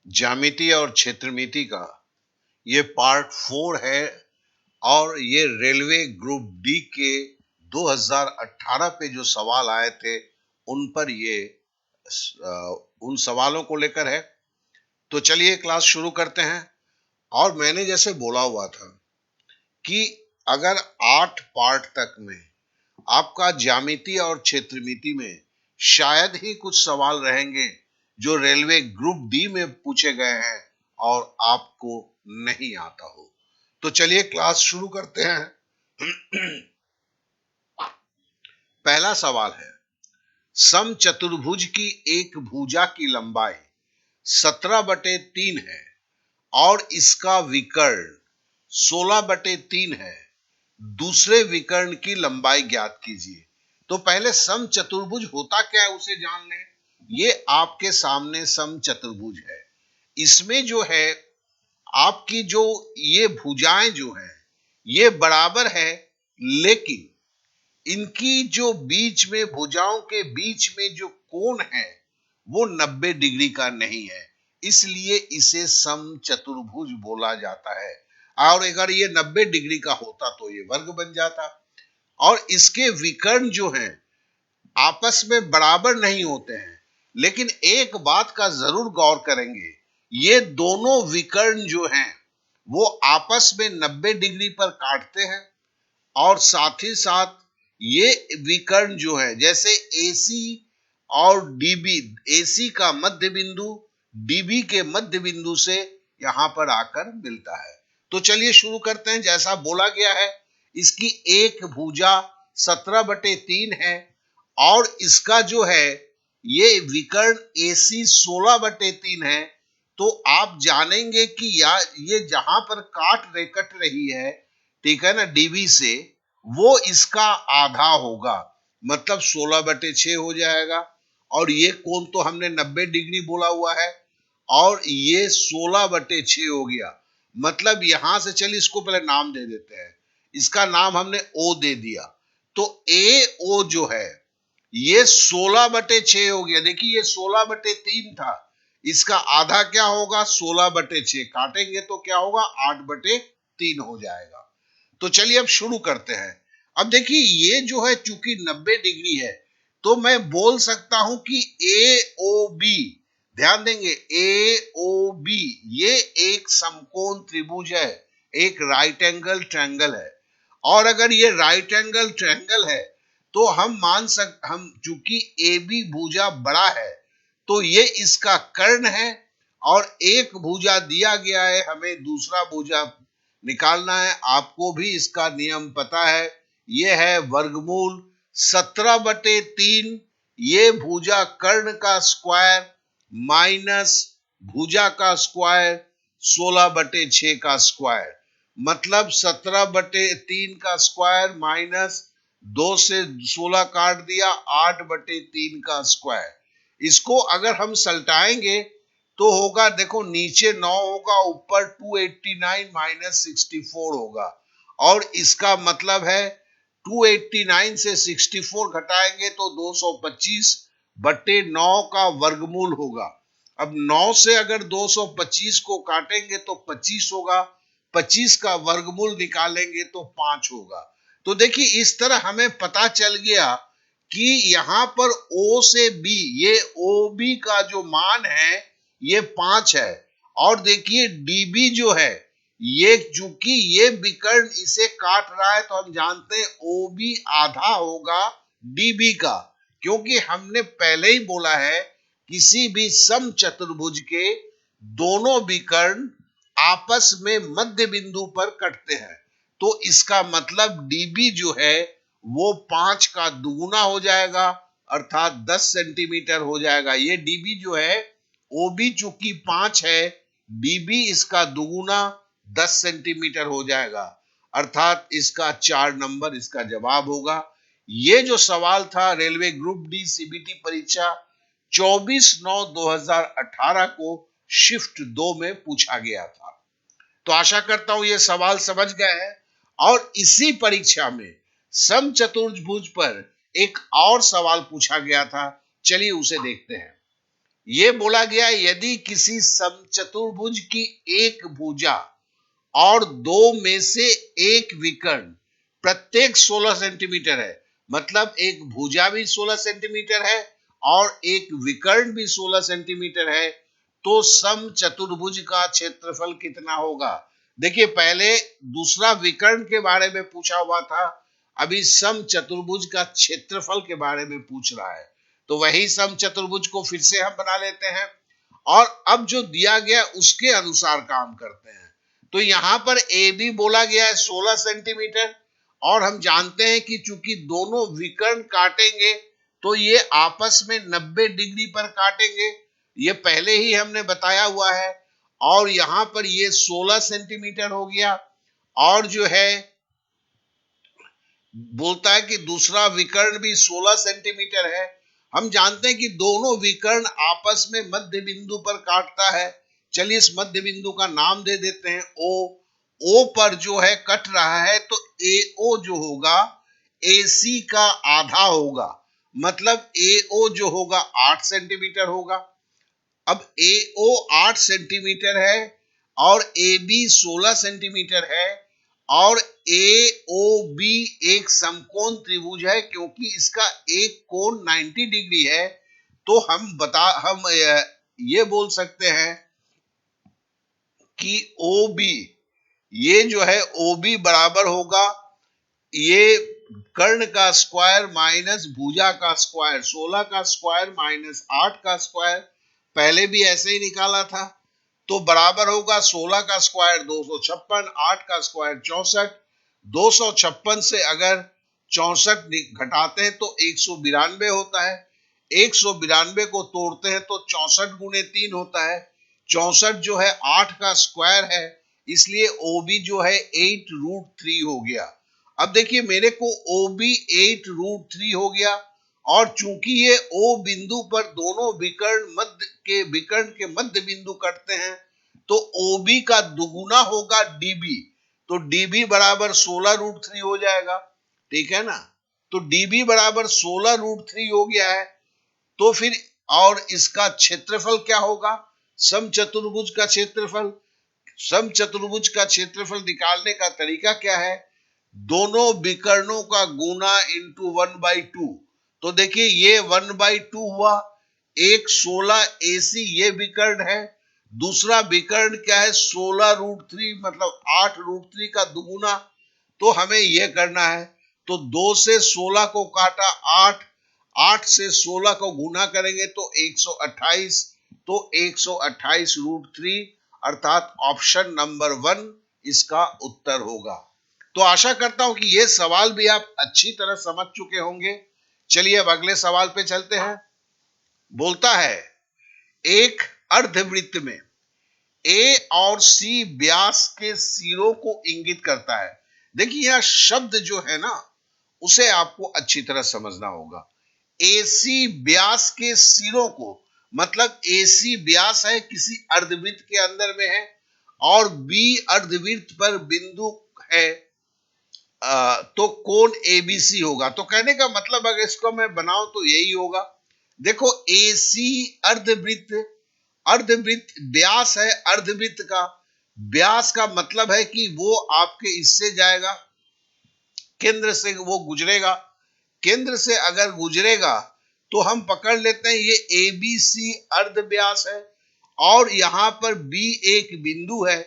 ज्यामिति और क्षेत्रमिति का ये पार्ट 4 है और ये रेलवे ग्रुप डी के 2018 पे जो सवाल आए थे उन पर ये उन सवालों को लेकर है। तो चलिए क्लास शुरू करते हैं। और मैंने जैसे बोला हुआ था कि अगर 8 पार्ट तक में आपका ज्यामिति और क्षेत्रमिति में शायद ही कुछ सवाल रहेंगे जो रेलवे ग्रुप डी में पूछे गए हैं और आपको नहीं आता हो। तो चलिए क्लास शुरू करते हैं। पहला सवाल है, समचतुर्भुज की एक भुजा की लंबाई 17/3 है और इसका विकर्ण 16/3 है। दूसरे विकर्ण की लंबाई ज्ञात कीजिए। तो पहले समचतुर्भुज होता क्या है उसे जान लें। ये आपके सामने समचतुर्भुज है। इसमें जो है आपकी जो ये भुजाएं जो है ये बराबर है, लेकिन इनकी जो बीच में भुजाओं के बीच में जो कोण है वो 90 डिग्री का नहीं है, इसलिए इसे समचतुर्भुज बोला जाता है। और अगर ये 90 डिग्री का होता तो ये वर्ग बन जाता। और इसके विकर्ण जो हैं आपस में बराबर नहीं होते हैं, लेकिन एक बात का जरूर गौर करेंगे, ये दोनों विकर्ण जो हैं वो आपस में 90 डिग्री पर काटते हैं। और साथ ही साथ ये विकर्ण जो है जैसे AC और DB, AC का मध्य बिंदु DB के मध्य बिंदु से यहां पर आकर मिलता है। तो चलिए शुरू करते हैं। जैसा बोला गया है इसकी एक भुजा 17/3 है और इसका जो है ये विकर्ण AC 16/3 है। तो आप जानेंगे कि ये जहां पर कट रही है, ठीक है ना, डीबी से, वो इसका आधा होगा, मतलब 16/6 हो जाएगा। और ये कोण तो हमने 90 डिग्री बोला हुआ है और ये 16/6 हो गया। मतलब यहां से चलिए इसको पहले नाम दे देते हैं। इसका नाम हमने O दे दिया। तो AO जो है ये 16/6 हो गया। देखिए ये 16/3 था, इसका आधा क्या होगा, 16/6 काटेंगे तो क्या होगा, 8/3 हो जाएगा। तो चलिए अब शुरू करते हैं। अब देखिए ये जो है चूंकि 90 डिग्री है तो मैं बोल सकता हूं कि AOB, ध्यान देंगे AOB ये एक समकोण त्रिभुज है, एक राइट एंगल ट्रायंगल है। और अगर ये राइट एंगल ट्रायंगल है तो हम चूंकि AB भुजा बड़ा है तो ये इसका कर्ण है और एक भुजा दिया गया है, हमें दूसरा भुजा निकालना है। आपको भी इसका नियम पता है, ये है वर्गमूल 17/3। ये भुजा कर्ण का स्क्वायर माइनस भुजा का स्क्वायर 16/6 का स्क्वायर, मतलब 17/3 का स्क्वायर माइनस 2 से 16 काट दिया, 8/3 का स्क्वायर। इसको अगर हम सलटाएंगे तो होगा, देखो नीचे 9 होगा, ऊपर 289 माइनस 64 होगा। और इसका मतलब है 289 से 64 घटाएंगे तो 225/9 का वर्गमूल होगा। अब 9 से अगर 225 को काटेंगे तो 25 होगा, 25 का वर्गमूल निकालेंगे तो 5 होगा। तो देखिए इस तरह हमें पता चल गया कि यहां पर O से B, ये OB का जो मान है ये 5 है। और देखिए DB जो है ये चूंकि ये विकर्ण इसे काट रहा है तो हम जानते हैं OB आधा होगा DB का, क्योंकि हमने पहले ही बोला है किसी भी समचतुर्भुज के दोनों विकर्ण आपस में मध्य बिंदु पर कटते हैं। तो इसका मतलब DB जो है वो 5 का दुगुना हो जाएगा, अर्थात 10 सेंटीमीटर हो जाएगा। ये DB जो है, OB चूंकि 5 है, DB इसका दुगुना 10 सेंटीमीटर हो जाएगा, अर्थात इसका 4 नंबर इसका जवाब होगा। ये जो सवाल था रेलवे ग्रुप डी CBT परीक्षा 24/9/2018 को शिफ्ट 2 में पूछा गया था। तो आशा करता हूं ये सवाल समझ गए हैं। और इसी परीक्षा में समचतुर्भुज पर एक और सवाल पूछा गया था, चलिए उसे देखते हैं। ये बोला गया यदि किसी समचतुर्भुज की एक भुजा और दो में से एक विकर्ण प्रत्येक 16 सेंटीमीटर है, मतलब एक भुजा भी 16 सेंटीमीटर है और एक विकर्ण भी 16 सेंटीमीटर है, तो समचतुर्भुज का क्षेत्रफल कितना होगा। देखिए पहले दूसरा विकर्ण के बारे में पूछा हुआ था, अभी समचतुर्भुज का क्षेत्रफल के बारे में पूछ रहा है, तो वही समचतुर्भुज को फिर से हम बना लेते हैं और अब जो दिया गया उसके अनुसार काम करते हैं। तो यहां पर ए बी बोला गया है 16 सेंटीमीटर और हम जानते हैं कि चूंकि दोनों विकर्ण काटेंगे तो ये आपस में 90 डिग्री पर काटेंगे, ये पहले ही हमने बताया हुआ है। और यहां पर ये 16 सेंटीमीटर हो गया और जो है बोलता है कि दूसरा विकर्ण भी 16 सेंटीमीटर है। हम जानते हैं कि दोनों विकर्ण आपस में मध्य बिंदु पर काटता है। चलिए इस मध्य बिंदु का नाम दे देते हैं ओ। ओ पर जो है कट रहा है तो ए ओ जो होगा ए सी का आधा होगा, मतलब ए ओ जो होगा 8 सेंटीमीटर होगा। अब ए ओ 8 सेंटीमीटर है और ए बी 16 सेंटीमीटर है और ए ओ बी एक समकोण त्रिभुज है, क्योंकि इसका एक कोण 90 डिग्री है। तो हम ये बोल सकते हैं कि ओ बी, ये जो है ओ बी बराबर होगा ये कर्ण का स्क्वायर माइनस भुजा का स्क्वायर, 16 का स्क्वायर माइनस 8 का स्क्वायर, पहले भी ऐसे ही निकाला था। तो बराबर होगा 16 का स्क्वायर 256, 8 का स्क्वायर 64। 256 से अगर 64 घटाते हैं तो 192 होता है। 192 को तोड़ते हैं तो 64 गुणे 3 होता है। 64 जो है 8 का स्क्वायर है, इसलिए ओबी जो है 8√3 हो गया। अब देखिए मेरे को ओबी 8√3 हो गया और चूंकि ये ओ बिंदु पर दोनों विकर्ण के मध्य बिंदु कटते हैं तो ओबी का दुगुना होगा डीबी, तो डीबी बराबर 16√3 हो जाएगा। ठीक है ना, तो डीबी बराबर 16√3 हो गया है। तो फिर और इसका क्षेत्रफल क्या होगा, समचतुर्भुज का क्षेत्रफल। समचतुर्भुज का क्षेत्रफल निकालने का तरीका क्या है, दोनों विकर्णों का गुना इंटू 1/2। तो देखिए ये 1/2 हुआ। एक 16 AC ये विकर्ण है, दूसरा विकर्ण क्या है 16√3, मतलब 8√3 का दुगुना। तो हमें यह करना है, तो 2 से 16 को काटा 8, 8 से 16 को गुना करेंगे तो 128, तो 128√3 अर्थात ऑप्शन नंबर 1 इसका उत्तर होगा। तो आशा करता हूं कि यह सवाल भी आप अच्छी तरह समझ चुके होंगे। चलिए अब अगले सवाल पे चलते हैं। बोलता है एक अर्धवृत्त में ए और सी व्यास के सिरों को इंगित करता है। देखिए यह शब्द जो है ना उसे आपको अच्छी तरह समझना होगा। एसी व्यास के सिरों को, मतलब एसी व्यास है किसी अर्धवृत्त के अंदर में है और बी अर्धवृत्त पर बिंदु है, तो कोण एबीसी होगा। तो कहने का मतलब अगर इसको मैं बनाऊं तो यही होगा। देखो एसी अर्धवृत्त, अर्धवृत्त व्यास है अर्धवृत्त का, व्यास का मतलब है कि वो आपके इससे जाएगा, केंद्र से वो गुजरेगा। केंद्र से अगर गुजरेगा तो हम पकड़ लेते हैं ये ए बी सी अर्ध व्यास है और यहां पर बी एक बिंदु है।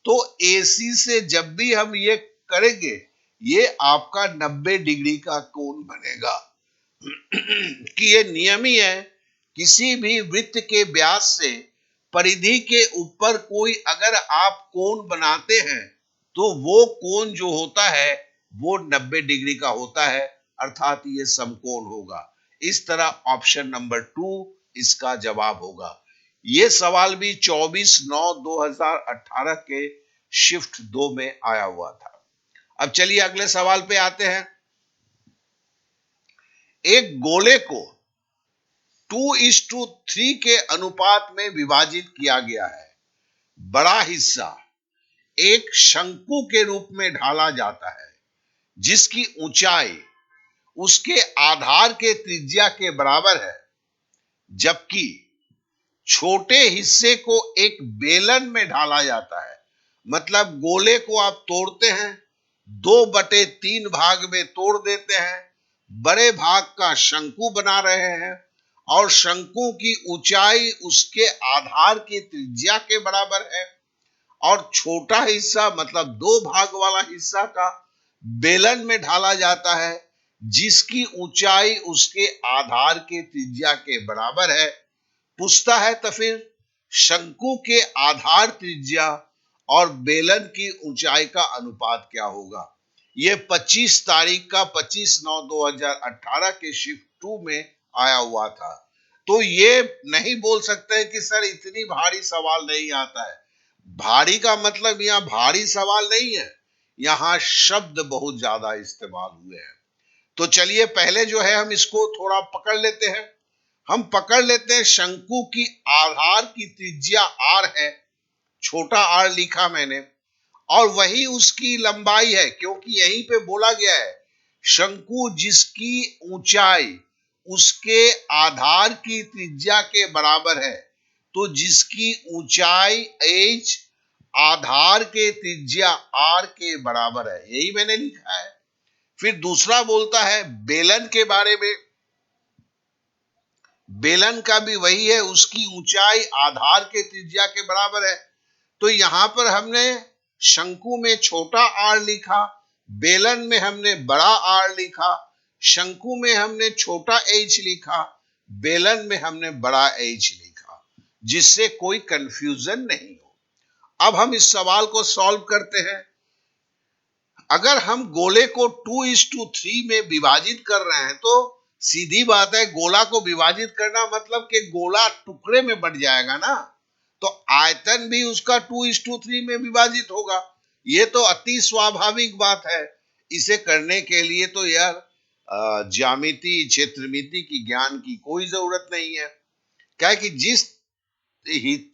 तो ए सी से जब भी हम ये करेंगे ये आपका 90 डिग्री का कोण बनेगा। कि ये नियम ही है, किसी भी वृत्त के व्यास से परिधि के ऊपर कोई अगर आप कोण बनाते हैं तो वो कोण जो होता है वो 90 डिग्री का होता है, अर्थात ये समकोण होगा। इस तरह ऑप्शन नंबर 2 इसका जवाब होगा। ये सवाल भी 24/9/2018 के शिफ्ट 2 में आया हुआ था। अब चलिए अगले सवाल पे आते हैं। एक गोले को 2:3 के अनुपात में विभाजित किया गया है। बड़ा हिस्सा एक शंकु के रूप में ढाला जाता है जिसकी ऊंचाई उसके आधार के त्रिज्या के बराबर है, जबकि छोटे हिस्से को एक बेलन में ढाला जाता है। मतलब गोले को आप तोड़ते हैं, 2/3 भाग में तोड़ देते हैं, बड़े भाग का शंकु बना रहे हैं और शंकु की ऊंचाई उसके आधार की त्रिज्या के बराबर है, और छोटा हिस्सा मतलब 2 भाग वाला हिस्सा का बेलन में ढाला जाता है जिसकी ऊंचाई उसके आधार के त्रिज्या के बराबर है। पूछता है तो फिर शंकु के आधार त्रिज्या और बेलन की ऊंचाई का अनुपात क्या होगा। ये 25 तारीख का 25/9/2018 के शिफ्ट 2 में आया हुआ था। तो ये नहीं बोल सकते कि सर इतनी भारी सवाल नहीं आता है। भारी का मतलब यहाँ भारी सवाल नहीं है, यहाँ शब्द बहुत ज्यादा इस्तेमाल हुए हैं। तो चलिए पहले जो है हम इसको थोड़ा पकड़ लेते हैं। हम पकड़ लेते हैं शंकु की आधार की त्रिज्या r है, छोटा r लिखा मैंने, और वही उसकी लंबाई है, क्योंकि यहीं पे बोला गया है शंकु जिसकी ऊंचाई उसके आधार की त्रिज्या के बराबर है, तो जिसकी ऊंचाई h आधार के त्रिज्या r के बराबर है, यही मैंने लिखा है। फिर दूसरा बोलता है बेलन के बारे में। बेलन का भी वही है, उसकी ऊंचाई आधार के त्रिज्या के बराबर है। तो यहां पर हमने शंकु में छोटा r लिखा, बेलन में हमने बड़ा R लिखा, शंकु में हमने छोटा h लिखा, बेलन में हमने बड़ा H लिखा, जिससे कोई कंफ्यूजन नहीं हो। अब हम इस सवाल को सॉल्व करते हैं। अगर हम गोले को 2:3 में विभाजित कर रहे हैं तो सीधी बात है, गोला को विभाजित करना मतलब कि गोला टुकड़े में बंट जाएगा ना, तो आयतन भी उसका 2:3 में विभाजित होगा। ये तो अति स्वाभाविक बात है। इसे करने के लिए तो यार ज्यामिति क्षेत्रमिति की ज्ञान की कोई जरूरत नहीं है। क्या है कि जिस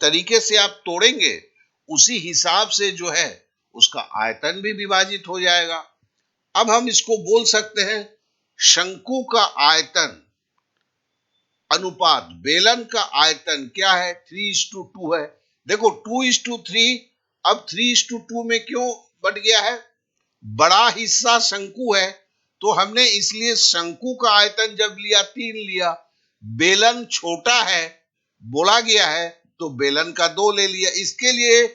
तरीके से आप तोड़ेंगे उसी हिसाब से जो है उसका आयतन भी विभाजित हो जाएगा। अब हम इसको बोल सकते हैं शंकु का आयतन अनुपात बेलन का आयतन क्या है, 3:2 है। देखो 2:3, अब 3:2 में क्यों बढ़ गया है, बड़ा हिस्सा शंकु है तो हमने इसलिए शंकु का आयतन जब लिया 3 लिया, बेलन छोटा है बोला गया है तो बेलन का 2 ले लिया। इसके लिए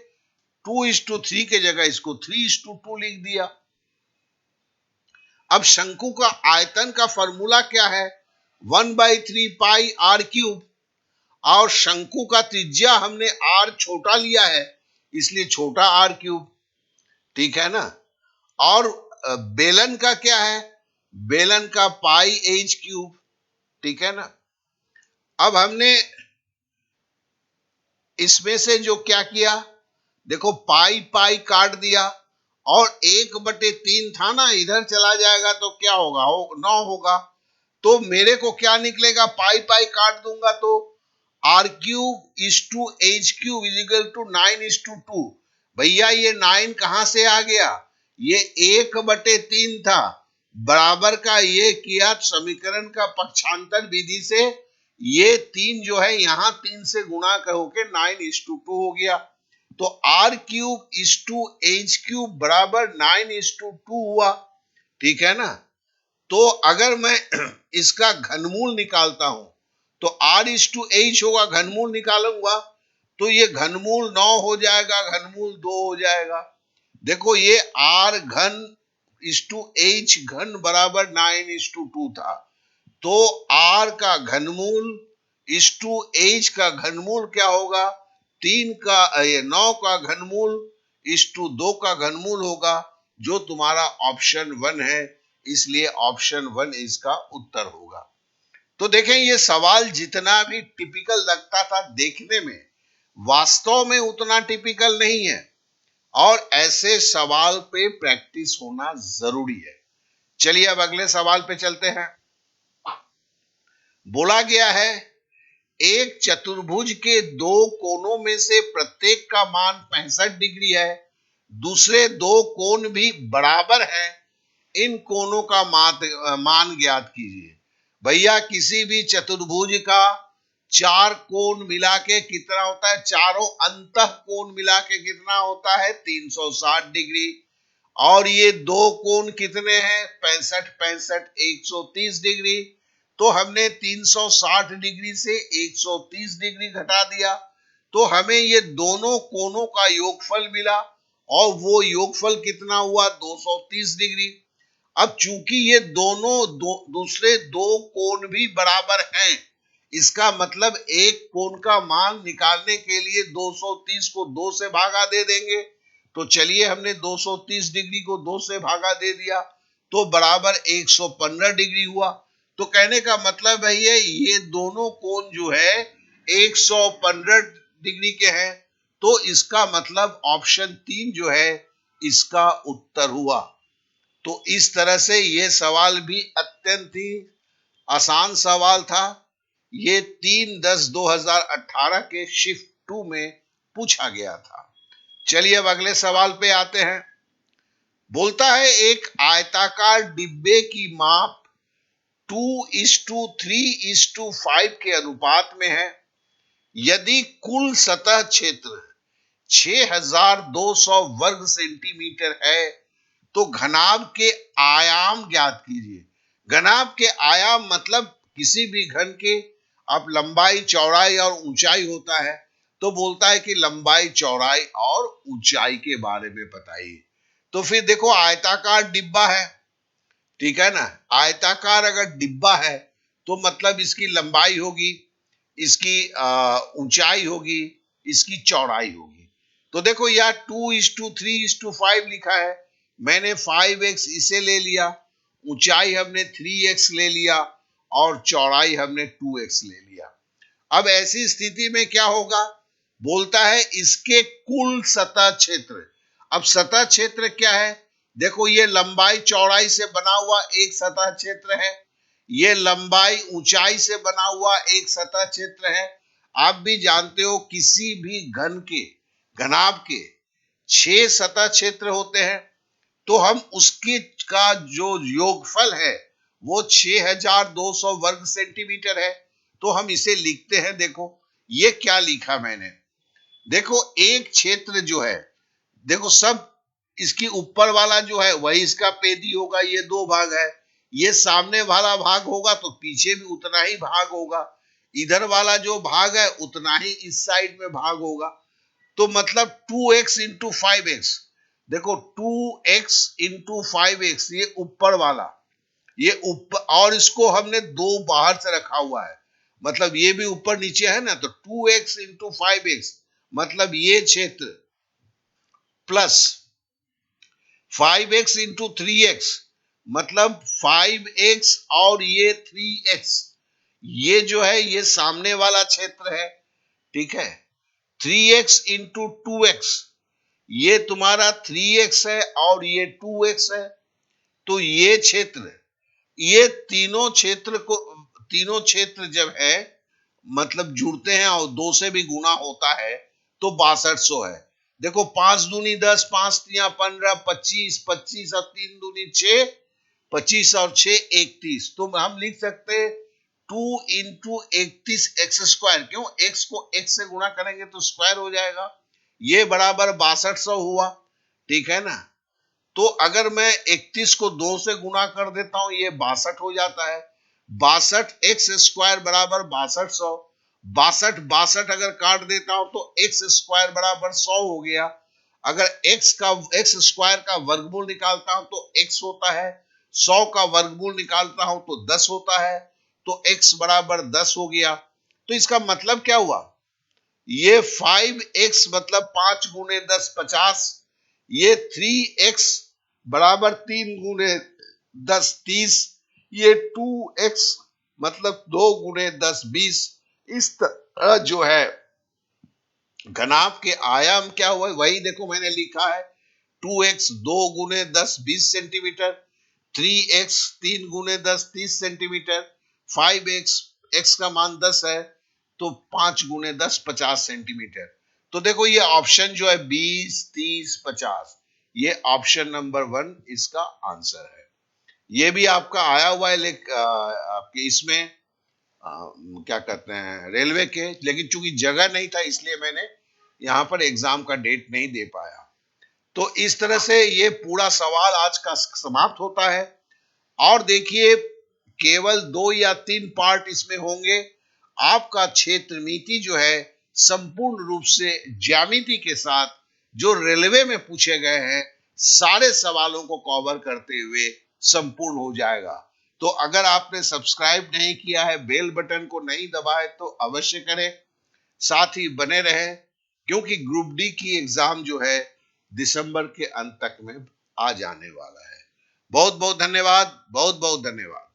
2:3 के जगह इसको 3:2 लिख दिया। अब शंकु का आयतन का फॉर्मूला क्या है, 1/3 पाई r3, और शंकु का त्रिज्या हमने r छोटा लिया है इसलिए छोटा r3, ठीक है ना। और बेलन का क्या है, बेलन का पाई h3, ठीक है ना। अब हमने इसमें से जो क्या किया, देखो पाई पाई काट दिया और 1/3 था ना, इधर चला जाएगा तो क्या होगा, 9 होगा। तो मेरे को क्या निकलेगा, पाई पाई काट दूंगा तो r3:h3 9:2। भैया ये 9 कहां से आ गया, ये 1/3 था, बराबर का ये किया समीकरण का पक्षांतर विधि से, ये 3 जो है यहां 3 से गुणा होके 9:2 हो गया। तो r3:h3 बराबर 9:2 हुआ, ठीक है ना। तो अगर मैं इसका घनमूल निकालता हूं तो r/h होगा, घनमूल निकालूंगा तो ये घनमूल 9 हो जाएगा, घनमूल 2 हो जाएगा। देखो ये r घन h घन बराबर 9:2 था, तो r का घनमूल h का घनमूल क्या होगा, 9 का घनमूल 2 का घनमूल होगा, जो तुम्हारा ऑप्शन 1 है, इसलिए ऑप्शन 1 इसका उत्तर होगा। तो देखें ये सवाल जितना भी टिपिकल लगता था देखने में, वास्तव में उतना टिपिकल नहीं है, और ऐसे सवाल पे प्रैक्टिस होना जरूरी है। चलिए अब अगले सवाल पे चलते हैं। बोला गया है एक चतुर्भुज के 2 कोनों में से प्रत्येक का मान 65 डिग्री है, दूसरे 2 कोण भी बराबर हैं, इन कोनों का मान ज्ञात कीजिए। भैया किसी भी चतुर्भुज का चार कोण मिला के कितना होता है, चारों अंतः कोण मिला के कितना होता है 360 डिग्री। और ये दो कोण कितने हैं 65 65 130 डिग्री। तो हमने 360 डिग्री से 130 डिग्री घटा दिया, तो हमें ये दोनों कोणों का योगफल मिला, और वो योगफल कितना हुआ 230 डिग्री। अब चूंकि ये दोनों दूसरे दो कोण भी बराबर हैं, इसका मतलब एक कोण का मान निकालने के लिए 230 को 2 से भागा दे देंगे। तो चलिए हमने 230 डिग्री को 2 से भागा दे दिया, तो बराबर 115 डिग्री हुआ। तो कहने का मतलब है ये दोनों कोण जो है 115 डिग्री के हैं। तो इसका मतलब ऑप्शन 3 जो है इसका उत्तर हुआ। तो इस तरह से ये सवाल भी अत्यंत ही आसान सवाल था। ये 3/10/2018 के शिफ्ट 2 में पूछा गया था। चलिए अब अगले सवाल पे आते हैं। बोलता है एक आयताकार डिब्बे की माप 2:3:5 के अनुपात में है। यदि कुल सतह क्षेत्र 6200 वर्ग सेंटीमीटर है, तो घनाभ के आयाम ज्ञात कीजिए। घनाभ के आयाम मतलब किसी भी घन के अब लंबाई चौड़ाई और ऊंचाई होता है, तो बोलता है कि लंबाई चौड़ाई और ऊंचाई के बारे में बताइए। तो फिर देखो आयताकार डिब्बा है, ठीक है ना, आयताकार अगर डिब्बा है तो मतलब इसकी लंबाई होगी, इसकी ऊंचाई होगी, इसकी चौड़ाई होगी। तो देखो यहाँ 2:3:5 लिखा है, मैंने 5x इसे ले लिया, ऊंचाई हमने 3x ले लिया, और चौड़ाई हमने 2x ले लिया। अब ऐसी स्थिति में क्या होगा, बोलता है इसके कुल सतह क्षेत्र। अब सतह क्षेत्र क्या है, देखो ये लंबाई चौड़ाई से बना हुआ एक सतह क्षेत्र है, ये लंबाई ऊंचाई से बना हुआ एक सतह क्षेत्र है। आप भी जानते हो किसी भी घन के घनाभ के 6 सतह क्षेत्र होते हैं, तो हम उसकी का जो योगफल है वो 6200 वर्ग सेंटीमीटर है। तो हम इसे लिखते हैं, देखो ये क्या लिखा मैंने, देखो एक क्षेत्र जो है, देखो सब इसकी ऊपर वाला जो है वही इसका पेदी होगा, ये दो भाग है, ये सामने वाला भाग होगा तो पीछे भी उतना ही भाग होगा, इधर वाला जो भाग है उतना ही इस साइड में भाग होगा। तो मतलब 2x इंटू 5x, देखो 2x इंटू 5x ये ऊपर वाला, ये ऊपर, और इसको हमने दो बाहर से रखा हुआ है, मतलब ये भी ऊपर नीचे है ना, तो 2x इंटू 5x मतलब ये क्षेत्र प्लस 5x इंटू 3x मतलब 5x और ये 3x, ये जो है ये सामने वाला क्षेत्र है, ठीक है। 3x इंटू 2x ये तुम्हारा 3x है और ये 2x है। तो ये क्षेत्र, ये तीनों क्षेत्र जब है मतलब जुड़ते हैं और दो से भी गुना होता है तो 6200 है। देखो 5 दूनी 10, 5 तिया 15, 25, 25 और 3 दूनी 6, 25 और 6 31। तो हम लिख सकते हैं 2 इंटू 31 एक्स स्क्वायर, क्यों एक्स को एक्स से गुणा करेंगे तो स्क्वायर हो जाएगा, ये बराबर 6200 हुआ, ठीक है ना। तो अगर मैं 31 को 2 से गुणा कर देता हूं ये 62 हो जाता है, 62 एक्स स्क्वायर बराबर 6200, 62 अगर काट देता हूं तो एक्स स्क्वायर बराबर 100 हो गया। अगर एक्स स्क्वायर का वर्गमूल निकालता हूं तो एक्स होता है, 100 का वर्गमूल निकालता हूं तो 10 होता है, तो एक्स बराबर 10 हो गया। तो इसका मतलब क्या हुआ, ये 5x मतलब 5 गुने 10 50, ये 3x बराबर 3 गुने 10 30, ये 2x मतलब 2 गुने 10 20। इस तरह जो है घनाभ के आयाम क्या हुए वही देखो मैंने लिखा है, 2x 2 गुने 10 20 सेंटीमीटर, 3x 3 गुने 10 30 सेंटीमीटर, 5x x का मान 10 है तो 5 गुने 10 50 सेंटीमीटर। तो देखो ये ऑप्शन जो है 20 30 50, ये ऑप्शन नंबर 1 इसका आंसर है। ये भी आपका आया हुआ है आपके इसमें क्या कहते हैं रेलवे के, लेकिन चूंकि जगह नहीं था इसलिए मैंने यहाँ पर एग्जाम का डेट नहीं दे पाया। तो इस तरह से ये पूरा सवाल आज का समाप्त होता है। और देखिए केवल 2 या 3 पार्ट इसमें होंगे। आपका क्षेत्र नीति जो है संपूर्ण रूप से ज्यामिति के साथ जो रेलवे में पूछे गए हैं सारे सवालों को कवर करते हुए संपूर्ण हो जाएगा। तो अगर आपने सब्सक्राइब नहीं किया है, बेल बटन को नहीं दबाए तो अवश्य करें, साथ ही बने रहें, क्योंकि ग्रुप डी की एग्जाम जो है दिसंबर के अंत तक में आ जाने वाला है। बहुत बहुत धन्यवाद, बहुत बहुत धन्यवाद।